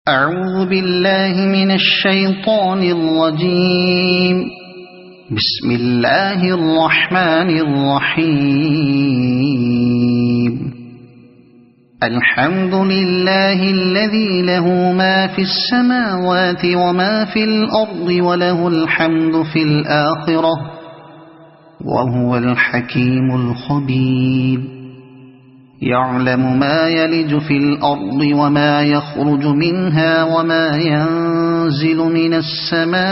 أعوذ بالله من الشيطان الرجيم. بسم الله الرحمن الرحيم. الحمد لله الذي له ما في السماوات وما في الأرض وله الحمد في الآخرة وهو الحكيم الخبير. يعلم ما يلج في الأرض وما يخرج منها وما ينزل من السماء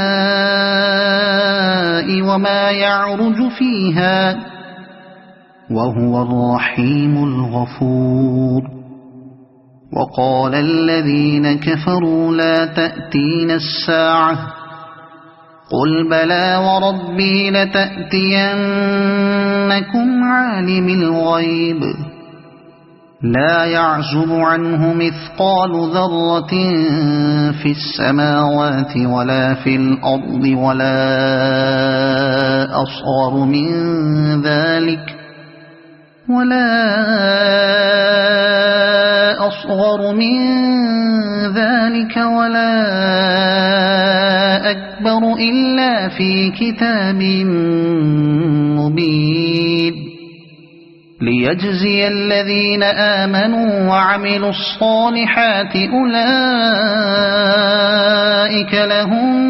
وما يعرج فيها وهو الرحيم الغفور. وقال الذين كفروا لا تأتين الساعة قل بلى وربي لتأتينكم عالم الغيب لا يعزب عنه مثقال ذرة في السماوات ولا في الأرض ولا أصغر من ذلك ولا أكبر إلا في كتاب مبين. ليجزي الذين آمنوا وعملوا الصالحات أولئك لهم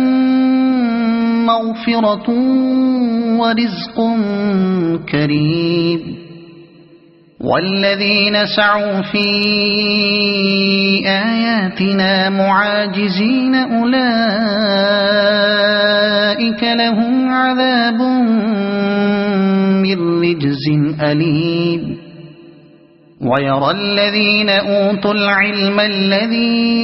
مغفرة ورزق كريم. والذين سعوا في آياتنا معاجزين أولئك لهم عذاب من رجز أليم. ويرى الذين أوتوا العلم الذي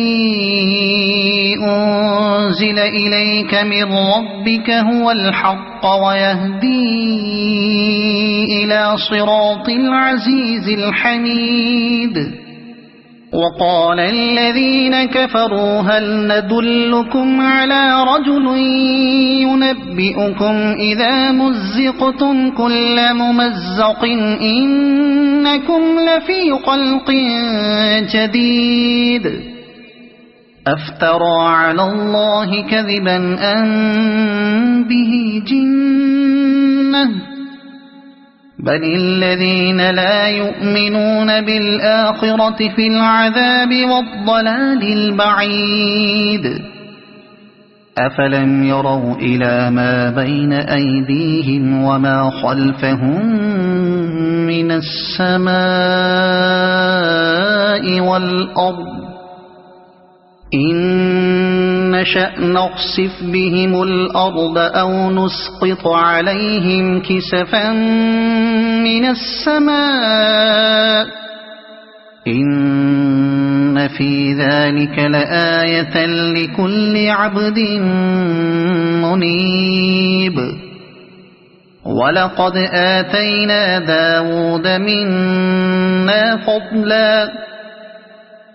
أنزل إليك من ربك هو الحق ويهدي إلى صراط العزيز الحميد. وقال الذين كفروا هل ندلكم على رجل ينبئكم إذا مزقتم كل ممزق إنكم لفي خلق جديد أفترى على الله كذبا أم به جنة بل الذين لا يؤمنون بالآخرة في العذاب والضلال البعيد. أفلم يروا إلى ما بين أيديهم وما خلفهم من السماء والأرض إن نشأ نخسف بهم الأرض أو نسقط عليهم كسفا من السماء إن في ذلك لآية لكل عبد منيب. ولقد آتينا داود منا فضلا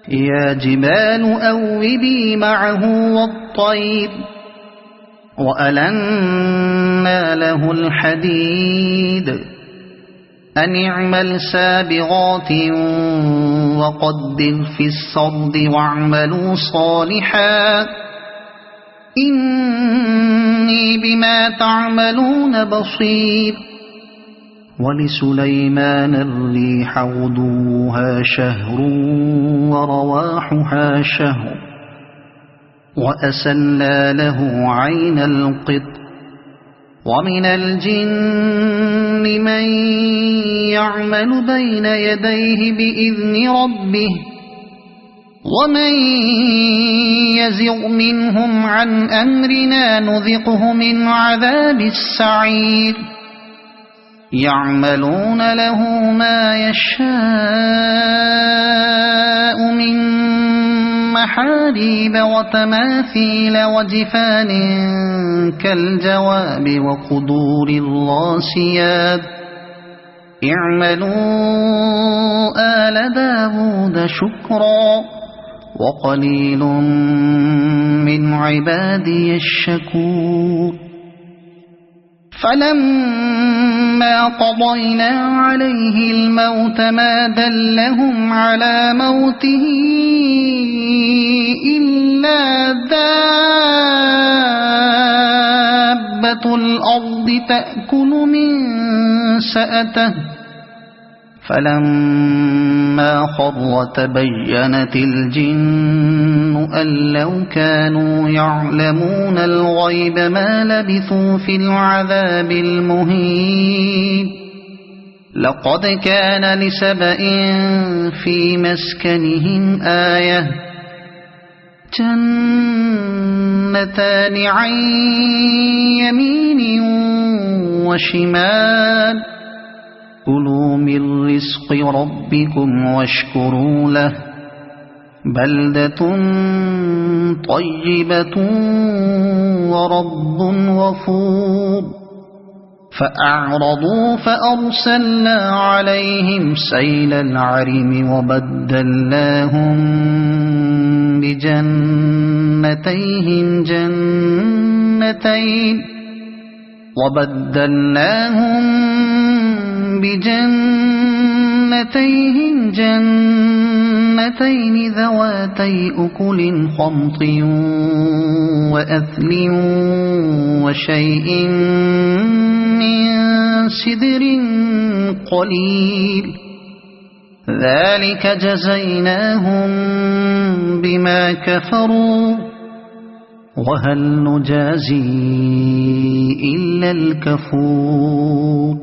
يا جبال أوبي معه والطير وألنا له الحديد أن اعمل سابغات وقدر في السرد واعملوا صالحا إني بما تعملون بصير. ولسليمان الريح غدوها شهر ورواحها شهر وأسلنا له عين القط. ومن الجن من يعمل بين يديه بإذن ربه ومن يزغ منهم عن أمرنا نذقه من عذاب السعير. يعملون له ما يشاء من محاريب وتماثيل وجفان كالجواب وقدور الراسيات اعملوا آل داود شكرا وقليل من عبادي الشكور. فلما قضينا عليه الموت ما دلهم على موته إلا تأكل من سأته فلما خر تبينت الجن أن لو كانوا يعلمون الغيب ما لبثوا في العذاب المهين لقد كان لسبإ في مسكنهم آية جنتان عن يمين وشمال كلوا من رزق ربكم واشكروا له بلدة طيبة ورب غفور فأعرضوا فأرسلنا عليهم سيل العرم وبدلناهم بجنتين جنتين ذواتي أكل خمط وأثل وشيء من سدر قليل ذلك جزيناهم بما كفروا وهل نجازي إلا الكفور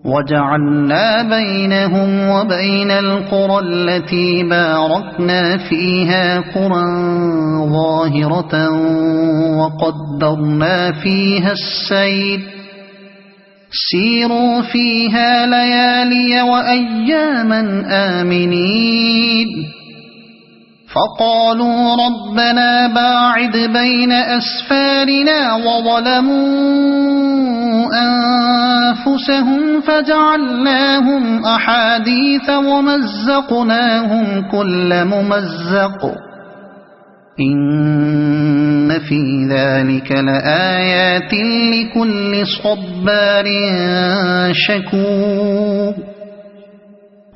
وجعلنا بينهم وبين القرى التي باركنا فيها قرى ظاهرة وقدرنا فيها السير سيروا فيها ليالي وأياما آمنين فقالوا ربنا باعد بين أسفارنا وظلموا أنفسهم فجعلناهم أحاديث ومزقناهم كل ممزق إن في ذلك لآيات لكل صبار شكور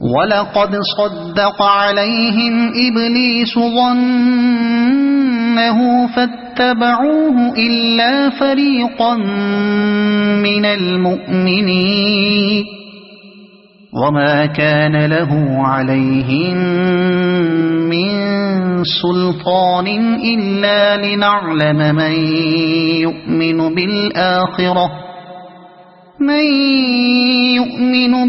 ولقد صدق عليهم إبليس ظنه فاتبعوه إلا فريقا من المؤمنين وما كان له عليهم من سلطان إلا لنعلم من يؤمن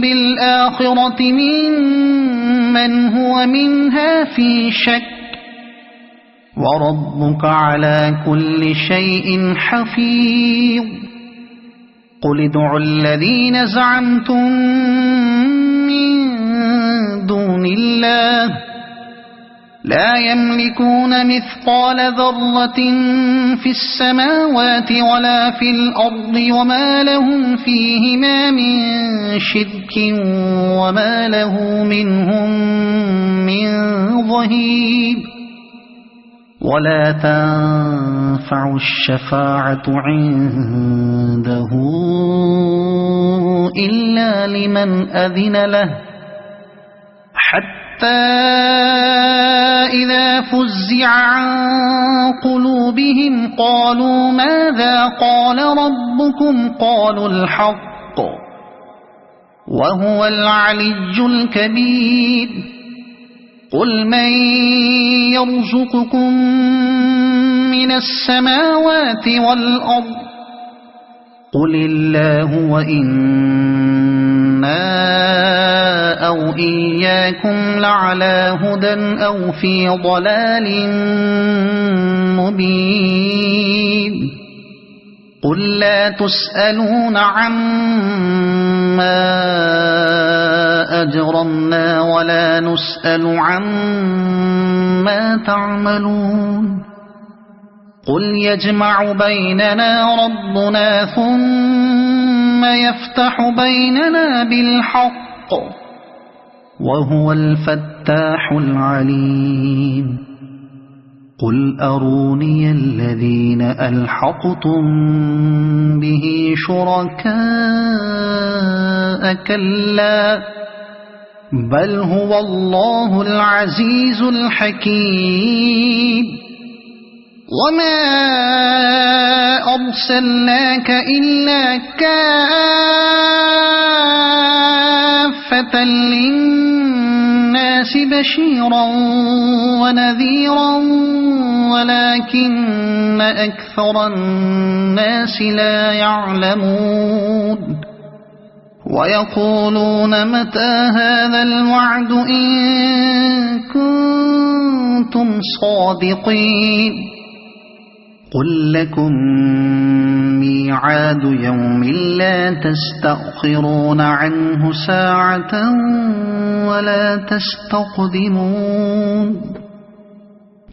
بالآخرة ممن هو منها في شك وربك على كل شيء حفيظ قل ادعوا الذين زعمتم من دون الله لا يملكون مثقال ذرة في السماوات ولا في الأرض وما لهم فيهما من شرك وما له منهم من ظهير ولا تنفع الشفاعة عنده إلا لمن أذن له حتى إذا فزع عن قلوبهم قالوا ماذا قال ربكم قالوا الحق وهو العلي الكبير قل من يرزقكم من السماوات والأرض قل الله وإنا أو إياكم لعلى هدى أو في ضلال مبين قل لا تسألون عما أجرمنا ولا نسأل عما تعملون قل يجمع بيننا ربنا ثم يفتح بيننا بالحق وهو الفتاح العليم قل أروني الذين ألحقتم به شركاء كلا بل هو الله العزيز الحكيم وما أرسلناك إلا كافة للناس بشيرا ونذيرا ولكن أكثر الناس لا يعلمون ويقولون متى هذا الوعد إن كنتم صادقين قل لكم ميعاد يوم لا تستأخرون عنه ساعة ولا تستقدمون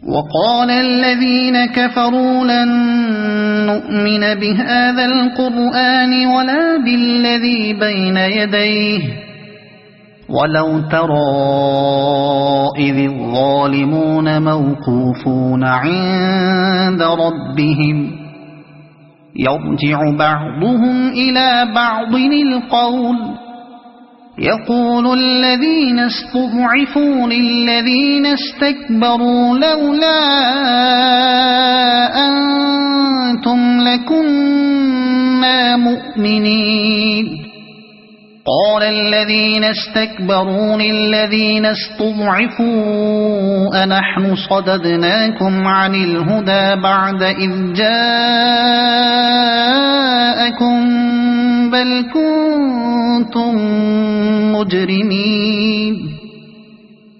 وقال الذين كفروا لن نؤمن بهذا القرآن ولا بالذي بين يديه ولو ترى إذ الظالمون موقوفون عند ربهم يرجع بعضهم إلى بعض القول يقول الذين استضعفوا للذين استكبروا لولا أنتم لكنا مؤمنين قال الذين استكبروا للذين استضعفوا أنحن صددناكم عن الهدى بعد إذ جاءكم بل كنتم مجرمين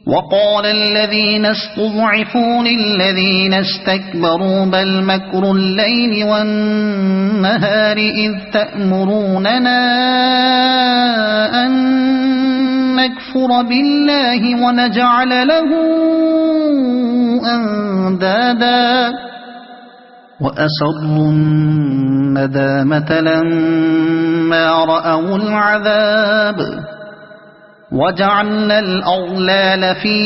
وقال الذين استضعفوا للذين استكبروا بل مكر الليل والنهار إذ تأمروننا أن نكفر بالله ونجعل له أندادا وأسروا الندامة لما رأوا العذاب وجعلنا الأغلال في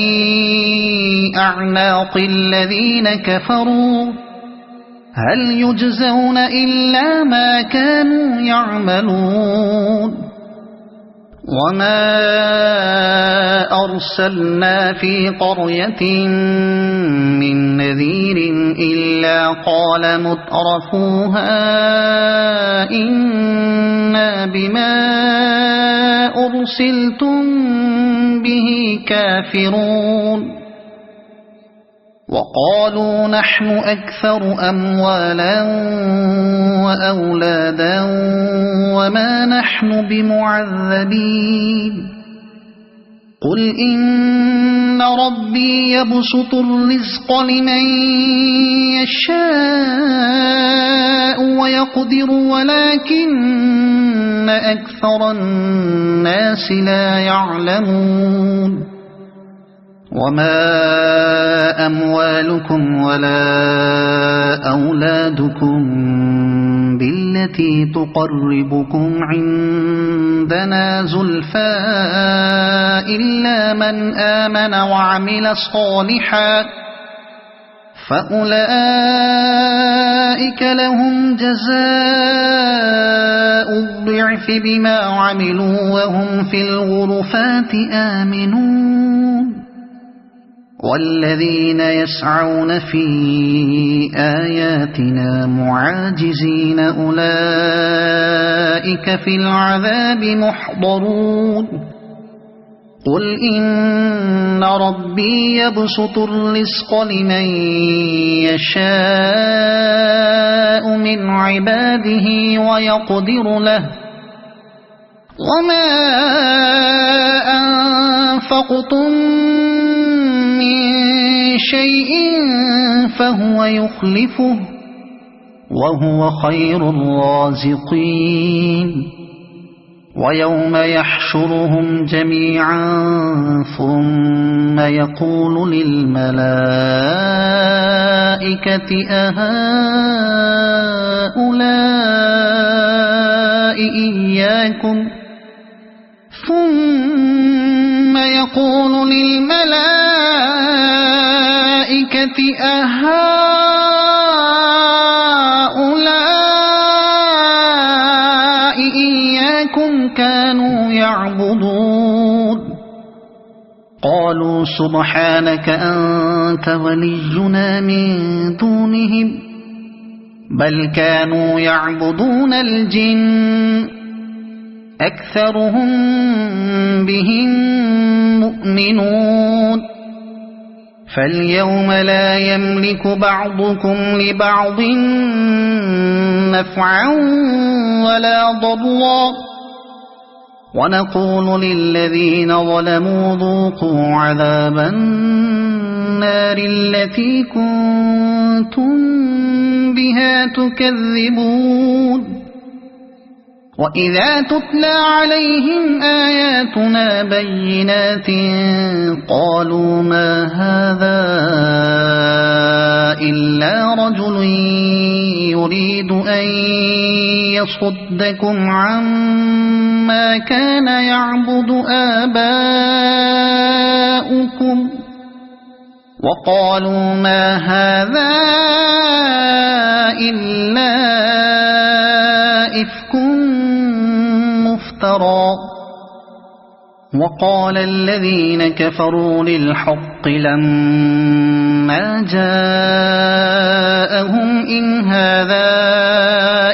أعناق الذين كفروا هل يجزون إلا ما كانوا يعملون وما أرسلنا في قرية من نذير إلا قال مترفوها إنا بما أرسلتم به كافرون وقالوا نحن أكثر أموالا وأولادا وما نحن بمعذبين قل إن ربي يبسط الرزق لمن يشاء ويقدر ولكن أكثر الناس لا يعلمون وما أموالكم ولا أولادكم بالتي تقربكم عندنا زلفى إلا من آمن وعمل صالحا فأولئك لهم جزاء الضعف بما عملوا وهم في الغرفات آمنون والذين يسعون في آياتنا معاجزين أولئك في العذاب محضرون قل إن ربي يبسط الرزق لمن يشاء من عباده ويقدر له وما أنفقتم من شيء فهو يخلفه وهو خير الرازقين ويوم يحشرهم جميعا ثم يقول للملائكة أهؤلاء إياكم ثم يقول للملائكة أهؤلاء إياكم كانوا يعبدون قالوا سبحانك أنت ولينا من دونهم بل كانوا يعبدون الجن أكثرهم بهم مؤمنون فاليوم لا يملك بعضكم لبعض نفعا ولا ضرا ونقول للذين ظلموا ذوقوا عذاب النار التي كنتم بها تكذبون وإذا تتلى عليهم آياتنا بينات قالوا ما هذا إلا رجل يريد أن يصدكم عما كان يعبد آباؤكم وقالوا ما هذا إلا إفك مفترى وقال الذين كفروا للحق لما جاءهم إن هذا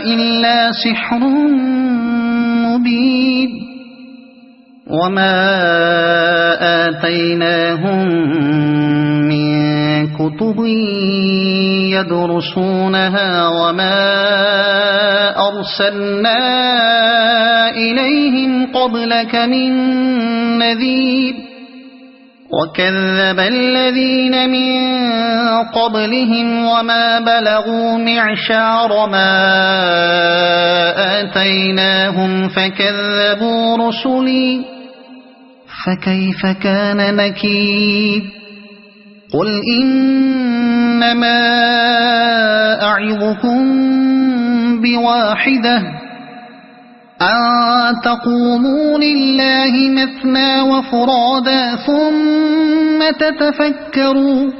إلا سحر مبين وما آتيناهم من كتب يدرسونها وما أرسلنا إليهم قبلك من نذير وكذب الذين من قبلهم وما بلغوا معشار ما آتيناهم فكذبوا رسلي فكيف كان نكير قل إنما أعظكم بواحدة أن تقوموا لله مثنى وفرادا ثم تتفكروا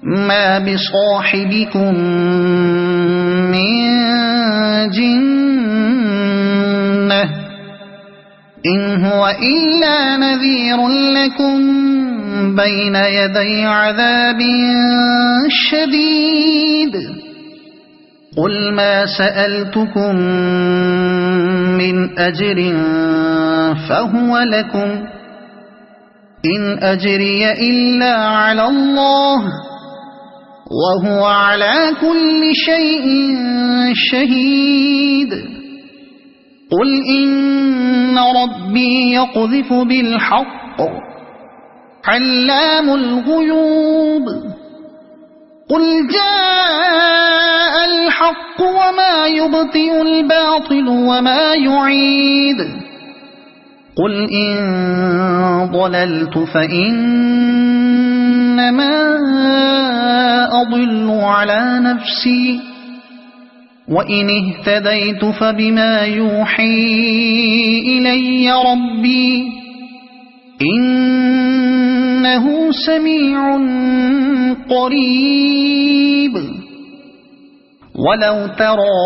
ما بصاحبكم من جنة إن هو إلا نذير لكم بين يدي عذاب شديد قل ما سألتكم من أجر فهو لكم إن أجري إلا على الله وهو على كل شيء شهيد قل إن ربي يقذف بالحق علام الغيوب قل جاء الحق وما يبطئ الباطل وما يعيد قل إن ضللت فإنما أضل على نفسي وإن اهتديت فبما يوحي إلي ربي إنه سميع قريب ولو ترى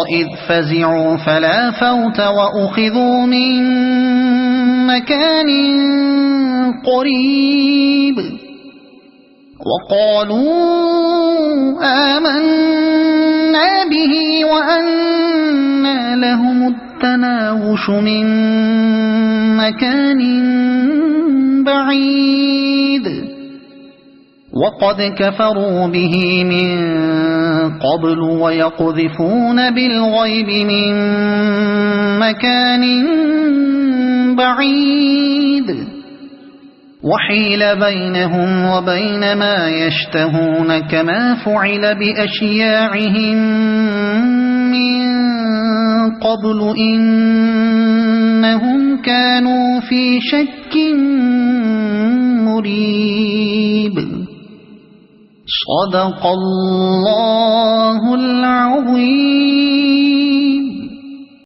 إذ فزعوا فلا فوت وأخذوا من مكان قريب وقالوا آمنا به وأنى لهم التناوش من مكان بعيد وقد كفروا به من قبل ويقذفون بالغيب من مكان بعيد وحيل بينهم وبين ما يشتهون كما فعل بأشياعهم من قبل إنهم كانوا في شك مريب صدق الله العظيم.